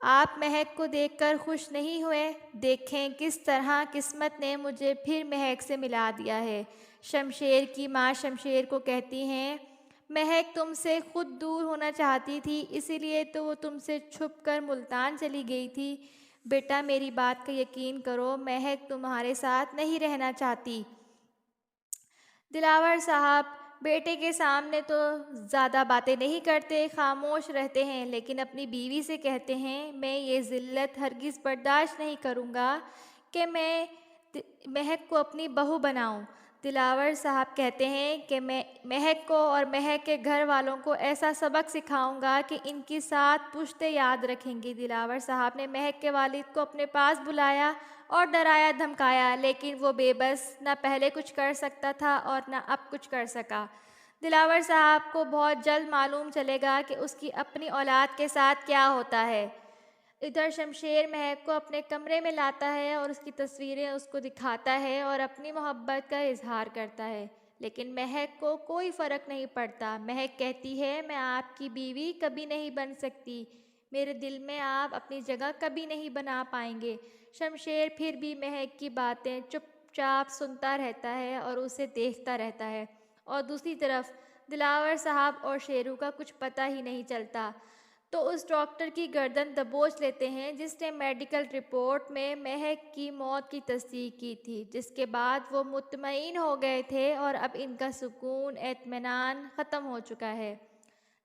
آپ مہک کو دیکھ کر خوش نہیں ہوئے؟ دیکھیں کس طرح قسمت نے مجھے پھر مہک سے ملا دیا ہے۔ شمشیر کی ماں شمشیر کو کہتی ہیں، مہک تم سے خود دور ہونا چاہتی تھی، اسی لیے تو وہ تم سے چھپ کر ملتان چلی گئی تھی۔ بیٹا میری بات کا یقین کرو، مہک تمہارے ساتھ نہیں رہنا چاہتی۔ دلاور صاحب بیٹے کے سامنے تو زیادہ باتیں نہیں کرتے، خاموش رہتے ہیں، لیکن اپنی بیوی سے کہتے ہیں، میں یہ ذلت ہرگز برداشت نہیں کروں گا کہ میں مہک کو اپنی بہو بناؤں۔ دلاور صاحب کہتے ہیں کہ میں مہک کو اور مہک کے گھر والوں کو ایسا سبق سکھاؤں گا کہ ان کی سات پشتیں یاد رکھیں گی۔ دلاور صاحب نے مہک کے والد کو اپنے پاس بلایا اور ڈرایا دھمکایا، لیکن وہ بے بس، نہ پہلے کچھ کر سکتا تھا اور نہ اب کچھ کر سکا۔ دلاور صاحب کو بہت جلد معلوم چلے گا کہ اس کی اپنی اولاد کے ساتھ کیا ہوتا ہے۔ ادھر شمشیر مہک کو اپنے کمرے میں لاتا ہے اور اس کی تصویریں اس کو دکھاتا ہے اور اپنی محبت کا اظہار کرتا ہے، لیکن مہک کو کوئی فرق نہیں پڑتا۔ مہک کہتی ہے، میں آپ کی بیوی کبھی نہیں بن سکتی، میرے دل میں آپ اپنی جگہ کبھی نہیں بنا پائیں گے۔ شمشیر پھر بھی مہک کی باتیں چپ چاپ سنتا رہتا ہے اور اسے دیکھتا رہتا ہے، اور دوسری طرف دلاور صاحب اور شیرو کا کچھ پتہ ہی نہیں چلتا۔ تو اس ڈاکٹر کی گردن دبوچ لیتے ہیں جس نے میڈیکل رپورٹ میں مہک کی موت کی تصدیق کی تھی، جس کے بعد وہ مطمئن ہو گئے تھے اور اب ان کا سکون اطمینان ختم ہو چکا ہے۔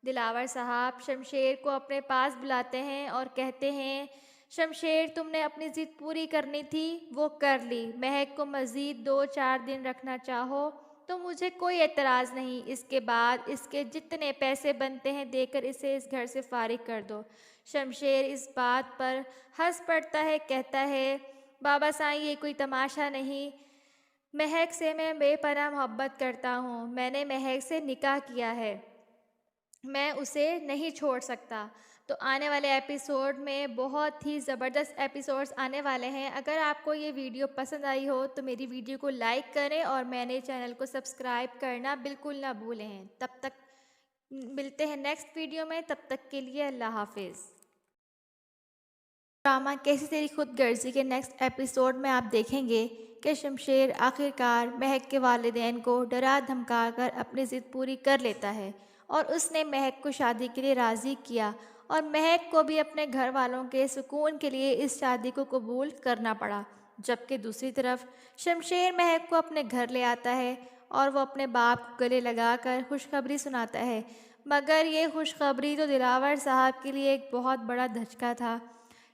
دلاور صاحب شمشیر کو اپنے پاس بلاتے ہیں اور کہتے ہیں، شمشیر تم نے اپنی ضد پوری کرنی تھی، وہ کر لی۔ مہک کو مزید 2-4 دن رکھنا چاہو تو مجھے کوئی اعتراض نہیں، اس کے بعد اس کے جتنے پیسے بنتے ہیں دے کر اسے اس گھر سے فارغ کر دو۔ شمشیر اس بات پر ہنس پڑتا ہے، کہتا ہے، بابا سائیں یہ کوئی تماشا نہیں، مہک سے میں بے پناہ محبت کرتا ہوں، میں نے مہک سے نکاح کیا ہے، میں اسے نہیں چھوڑ سکتا۔ تو آنے والے ایپیسوڈ میں بہت ہی زبردست ایپیسوڈز آنے والے ہیں۔ اگر آپ کو یہ ویڈیو پسند آئی ہو تو میری ویڈیو کو لائک کریں اور میرے چینل کو سبسکرائب کرنا بالکل نہ بھولیں۔ تب تک ملتے ہیں نیکسٹ ویڈیو میں، تب تک کے لیے اللہ حافظ۔ ڈرامہ کیسی تیری خود غرضی کے نیکسٹ ایپیسوڈ میں آپ دیکھیں گے کہ شمشیر آخر کار مہک کے والدین کو ڈرا دھمکا کر اپنی ضد پوری کر لیتا ہے اور اس نے مہک کو شادی کے لیے راضی کیا، اور مہک کو بھی اپنے گھر والوں کے سکون کے لیے اس شادی کو قبول کرنا پڑا۔ جبکہ دوسری طرف شمشیر مہک کو اپنے گھر لے آتا ہے اور وہ اپنے باپ کو گلے لگا کر خوشخبری سناتا ہے، مگر یہ خوشخبری تو دلاور صاحب کے لیے ایک بہت بڑا دھچکا تھا۔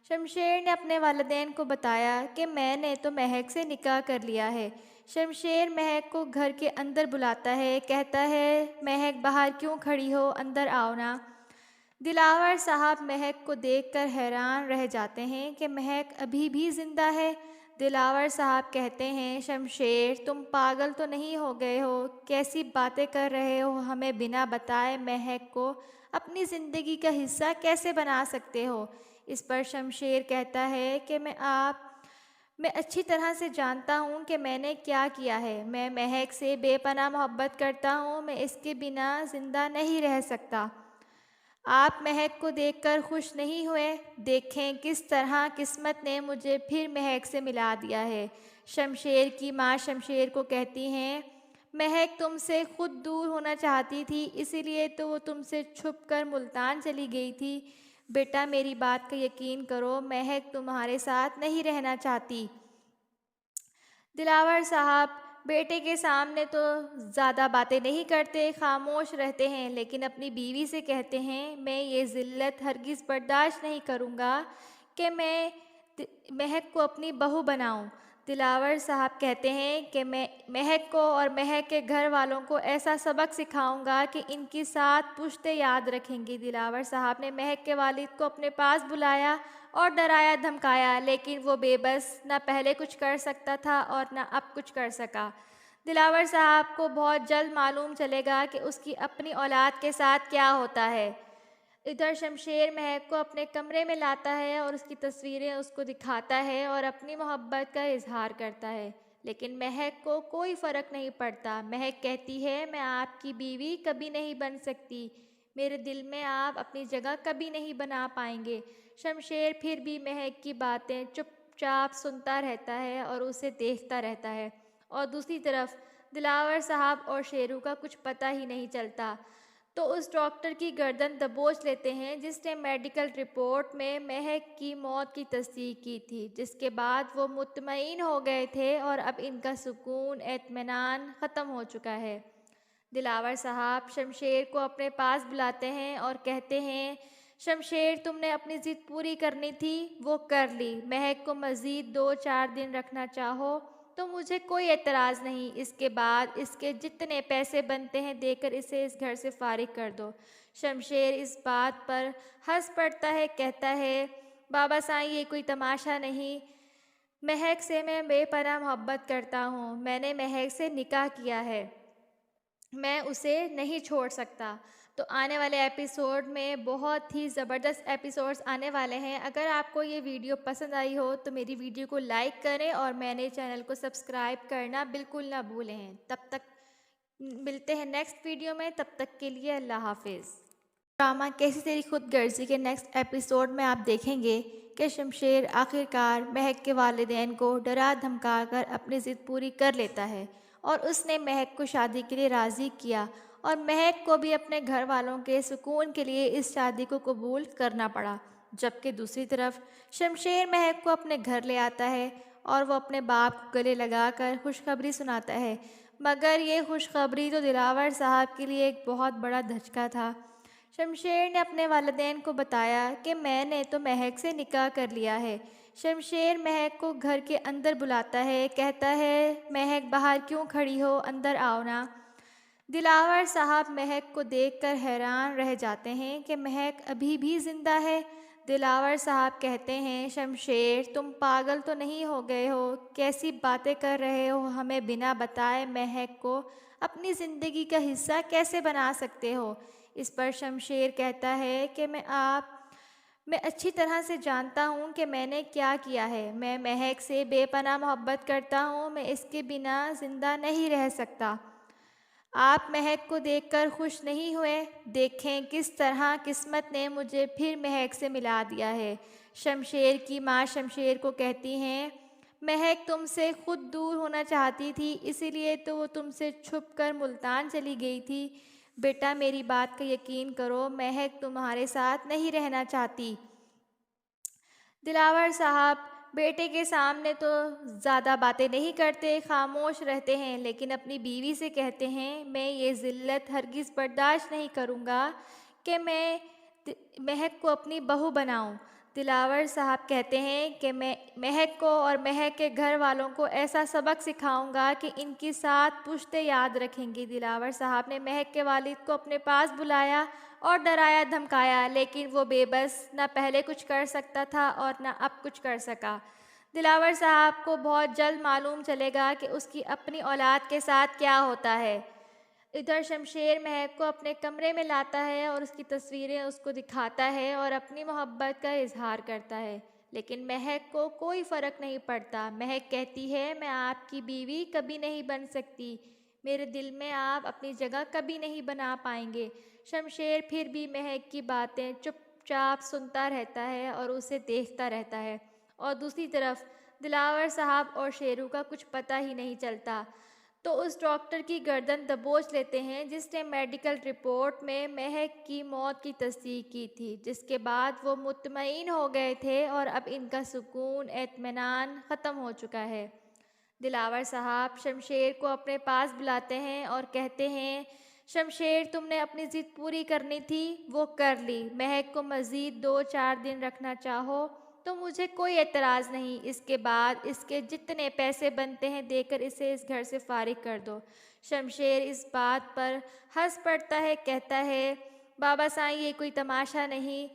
شمشیر نے اپنے والدین کو بتایا کہ میں نے تو مہک سے نکاح کر لیا ہے۔ شمشیر مہک کو گھر کے اندر بلاتا ہے، کہتا ہے، مہک باہر کیوں کھڑی ہو، اندر آؤ نا۔ دلاور صاحب مہک کو دیکھ کر حیران رہ جاتے ہیں کہ مہک ابھی بھی زندہ ہے۔ دلاور صاحب کہتے ہیں، شمشیر تم پاگل تو نہیں ہو گئے ہو، کیسی باتیں کر رہے ہو، ہمیں بنا بتائے مہک کو اپنی زندگی کا حصہ کیسے بنا سکتے ہو؟ اس پر شمشیر کہتا ہے کہ میں اچھی طرح سے جانتا ہوں کہ میں نے کیا کیا ہے، میں مہک سے بے پناہ محبت کرتا ہوں، میں اس کے بنا زندہ نہیں رہ سکتا۔ آپ مہک کو دیکھ کر خوش نہیں ہوئے؟ دیکھیں کس طرح قسمت نے مجھے پھر مہک سے ملا دیا ہے۔ شمشیر کی ماں شمشیر کو کہتی ہیں، مہک تم سے خود دور ہونا چاہتی تھی، اسی لیے تو وہ تم سے چھپ کر ملتان چلی گئی تھی۔ بیٹا میری بات کا یقین کرو، مہک تمہارے ساتھ نہیں رہنا چاہتی۔ دلاور صاحب بیٹے کے سامنے تو زیادہ باتیں نہیں کرتے، خاموش رہتے ہیں، لیکن اپنی بیوی سے کہتے ہیں، میں یہ ذلت ہرگز برداشت نہیں کروں گا کہ میں مہک کو اپنی بہو بناؤں۔ دلاور صاحب کہتے ہیں کہ میں مہک کو اور مہک کے گھر والوں کو ایسا سبق سکھاؤں گا کہ ان کی سات پشتیں یاد رکھیں گی۔ دلاور صاحب نے مہک کے والد کو اپنے پاس بلایا اور ڈرایا دھمکایا، لیکن وہ بے بس، نہ پہلے کچھ کر سکتا تھا اور نہ اب کچھ کر سکا۔ دلاور صاحب کو بہت جلد معلوم چلے گا کہ اس کی اپنی اولاد کے ساتھ کیا ہوتا ہے۔ ادھر شمشیر مہک کو اپنے کمرے میں لاتا ہے اور اس کی تصویریں اس کو دکھاتا ہے اور اپنی محبت کا اظہار کرتا ہے، لیکن مہک کو کوئی فرق نہیں پڑتا۔ مہک کہتی ہے، میں آپ کی بیوی کبھی نہیں بن سکتی، میرے دل میں آپ اپنی جگہ کبھی نہیں بنا پائیں گے۔ شمشیر پھر بھی مہک کی باتیں چپ چاپ سنتا رہتا ہے اور اسے دیکھتا رہتا ہے، اور دوسری طرف دلاور صاحب اور شیرو کا کچھ پتہ ہی نہیں چلتا۔ تو اس ڈاکٹر کی گردن دبوچ لیتے ہیں جس نے میڈیکل رپورٹ میں مہک کی موت کی تصدیق کی تھی، جس کے بعد وہ مطمئن ہو گئے تھے اور اب ان کا سکون اطمینان ختم ہو چکا ہے۔ دلاور صاحب شمشیر کو اپنے پاس بلاتے ہیں اور کہتے ہیں، شمشیر تم نے اپنی ضد پوری کرنی تھی، وہ کر لی۔ مہک کو مزید 2-4 دن رکھنا چاہو تو مجھے کوئی اعتراض نہیں، اس کے بعد اس کے جتنے پیسے بنتے ہیں دے کر اسے اس گھر سے فارغ کر دو۔ شمشیر اس بات پر ہنس پڑتا ہے، کہتا ہے، بابا سائیں یہ کوئی تماشا نہیں، مہک سے میں بے پناہ محبت کرتا ہوں، میں نے مہک سے نکاح کیا ہے، میں اسے نہیں چھوڑ سکتا۔ تو آنے والے ایپیسوڈ میں بہت ہی زبردست ایپیسوڈز آنے والے ہیں۔ اگر آپ کو یہ ویڈیو پسند آئی ہو تو میری ویڈیو کو لائک کریں اور میں نے چینل کو سبسکرائب کرنا بالکل نہ بھولیں۔ تب تک ملتے ہیں نیکسٹ ویڈیو میں، تب تک کے لیے اللہ حافظ۔ ڈرامہ کیسی تیری خود غرضی کے نیکسٹ ایپیسوڈ میں آپ دیکھیں گے کہ شمشیر آخرکار مہک کے والدین کو ڈرا دھمکا کر اپنی ضد پوری کر لیتا ہے اور اس نے مہک کو شادی کے لیے راضی کیا، اور مہک کو بھی اپنے گھر والوں کے سکون کے لیے اس شادی کو قبول کرنا پڑا۔ جبکہ دوسری طرف شمشیر مہک کو اپنے گھر لے آتا ہے اور وہ اپنے باپ کو گلے لگا کر خوشخبری سناتا ہے، مگر یہ خوشخبری تو دلاور صاحب کے لیے ایک بہت بڑا دھچکا تھا۔ شمشیر نے اپنے والدین کو بتایا کہ میں نے تو مہک سے نکاح کر لیا ہے۔ شمشیر مہک کو گھر کے اندر بلاتا ہے، کہتا ہے، مہک باہر کیوں کھڑی ہو، اندر آؤ نا۔ دلاور صاحب مہک کو دیکھ کر حیران رہ جاتے ہیں کہ مہک ابھی بھی زندہ ہے۔ دلاور صاحب کہتے ہیں، شمشیر تم پاگل تو نہیں ہو گئے ہو، کیسی باتیں کر رہے ہو، ہمیں بنا بتائے مہک کو اپنی زندگی کا حصہ کیسے بنا سکتے ہو؟ اس پر شمشیر کہتا ہے کہ میں اچھی طرح سے جانتا ہوں کہ میں نے کیا کیا ہے، میں مہک سے بے پناہ محبت کرتا ہوں، میں اس کے بنا زندہ نہیں رہ سکتا۔ آپ مہک کو دیکھ کر خوش نہیں ہوئے؟ دیکھیں کس طرح قسمت نے مجھے پھر مہک سے ملا دیا ہے۔ شمشیر کی ماں شمشیر کو کہتی ہیں، مہک تم سے خود دور ہونا چاہتی تھی، اسی لیے تو وہ تم سے چھپ کر ملتان چلی گئی تھی۔ بیٹا میری بات کا یقین کرو، مہک تمہارے ساتھ نہیں رہنا چاہتی۔ دلاور صاحب بیٹے کے سامنے تو زیادہ باتیں نہیں کرتے، خاموش رہتے ہیں، لیکن اپنی بیوی سے کہتے ہیں، میں یہ ذلت ہرگز برداشت نہیں کروں گا کہ میں مہک کو اپنی بہو بناؤں۔ دلاور صاحب کہتے ہیں کہ میں مہک کو اور مہک کے گھر والوں کو ایسا سبق سکھاؤں گا کہ ان کی 7 پشتیں یاد رکھیں گی۔ دلاور صاحب نے مہک کے والد کو اپنے پاس بلایا اور ڈرایا دھمکایا، لیکن وہ بے بس، نہ پہلے کچھ کر سکتا تھا اور نہ اب کچھ کر سکا۔ دلاور صاحب کو بہت جلد معلوم چلے گا کہ اس کی اپنی اولاد کے ساتھ کیا ہوتا ہے۔ ادھر شمشیر مہک کو اپنے کمرے میں لاتا ہے اور اس کی تصویریں اس کو دکھاتا ہے اور اپنی محبت کا اظہار کرتا ہے، لیکن مہک کو کوئی فرق نہیں پڑتا۔ مہک کہتی ہے، میں آپ کی بیوی کبھی نہیں بن سکتی، میرے دل میں آپ اپنی جگہ کبھی نہیں بنا پائیں گے۔ شمشیر پھر بھی مہک کی باتیں چپ چاپ سنتا رہتا ہے اور اسے دیکھتا رہتا ہے، اور دوسری طرف دلاور صاحب اور شیرو کا کچھ پتہ ہی نہیں چلتا۔ تو اس ڈاکٹر کی گردن دبوچ لیتے ہیں جس نے میڈیکل رپورٹ میں مہک کی موت کی تصدیق کی تھی، جس کے بعد وہ مطمئن ہو گئے تھے اور اب ان کا سکون اطمینان ختم ہو چکا ہے۔ دلاور صاحب شمشیر کو اپنے پاس بلاتے ہیں اور کہتے ہیں، شمشیر تم نے اپنی ضد پوری کرنی تھی، وہ کر لی۔ مہک کو مزید 2-4 دن رکھنا چاہو تو مجھے کوئی اعتراض نہیں، اس کے بعد اس کے جتنے پیسے بنتے ہیں دے کر اسے اس گھر سے فارغ کر دو۔ شمشیر اس بات پر ہنس پڑتا ہے، کہتا ہے، بابا سائیں یہ کوئی تماشا نہیں،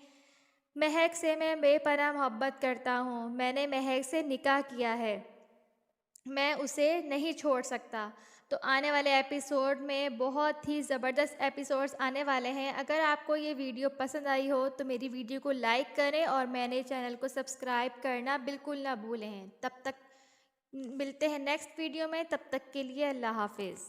مہک سے میں بے پناہ محبت کرتا ہوں، میں نے مہک سے نکاح کیا ہے، میں اسے نہیں چھوڑ سکتا۔ تو آنے والے ایپیسوڈ میں بہت ہی زبردست ایپیسوڈز آنے والے ہیں۔ اگر آپ کو یہ ویڈیو پسند آئی ہو تو میری ویڈیو کو لائک کریں اور میں نے چینل کو سبسکرائب کرنا بالکل نہ بھولیں۔ تب تک ملتے ہیں نیکسٹ ویڈیو میں، تب تک کے لیے اللہ حافظ۔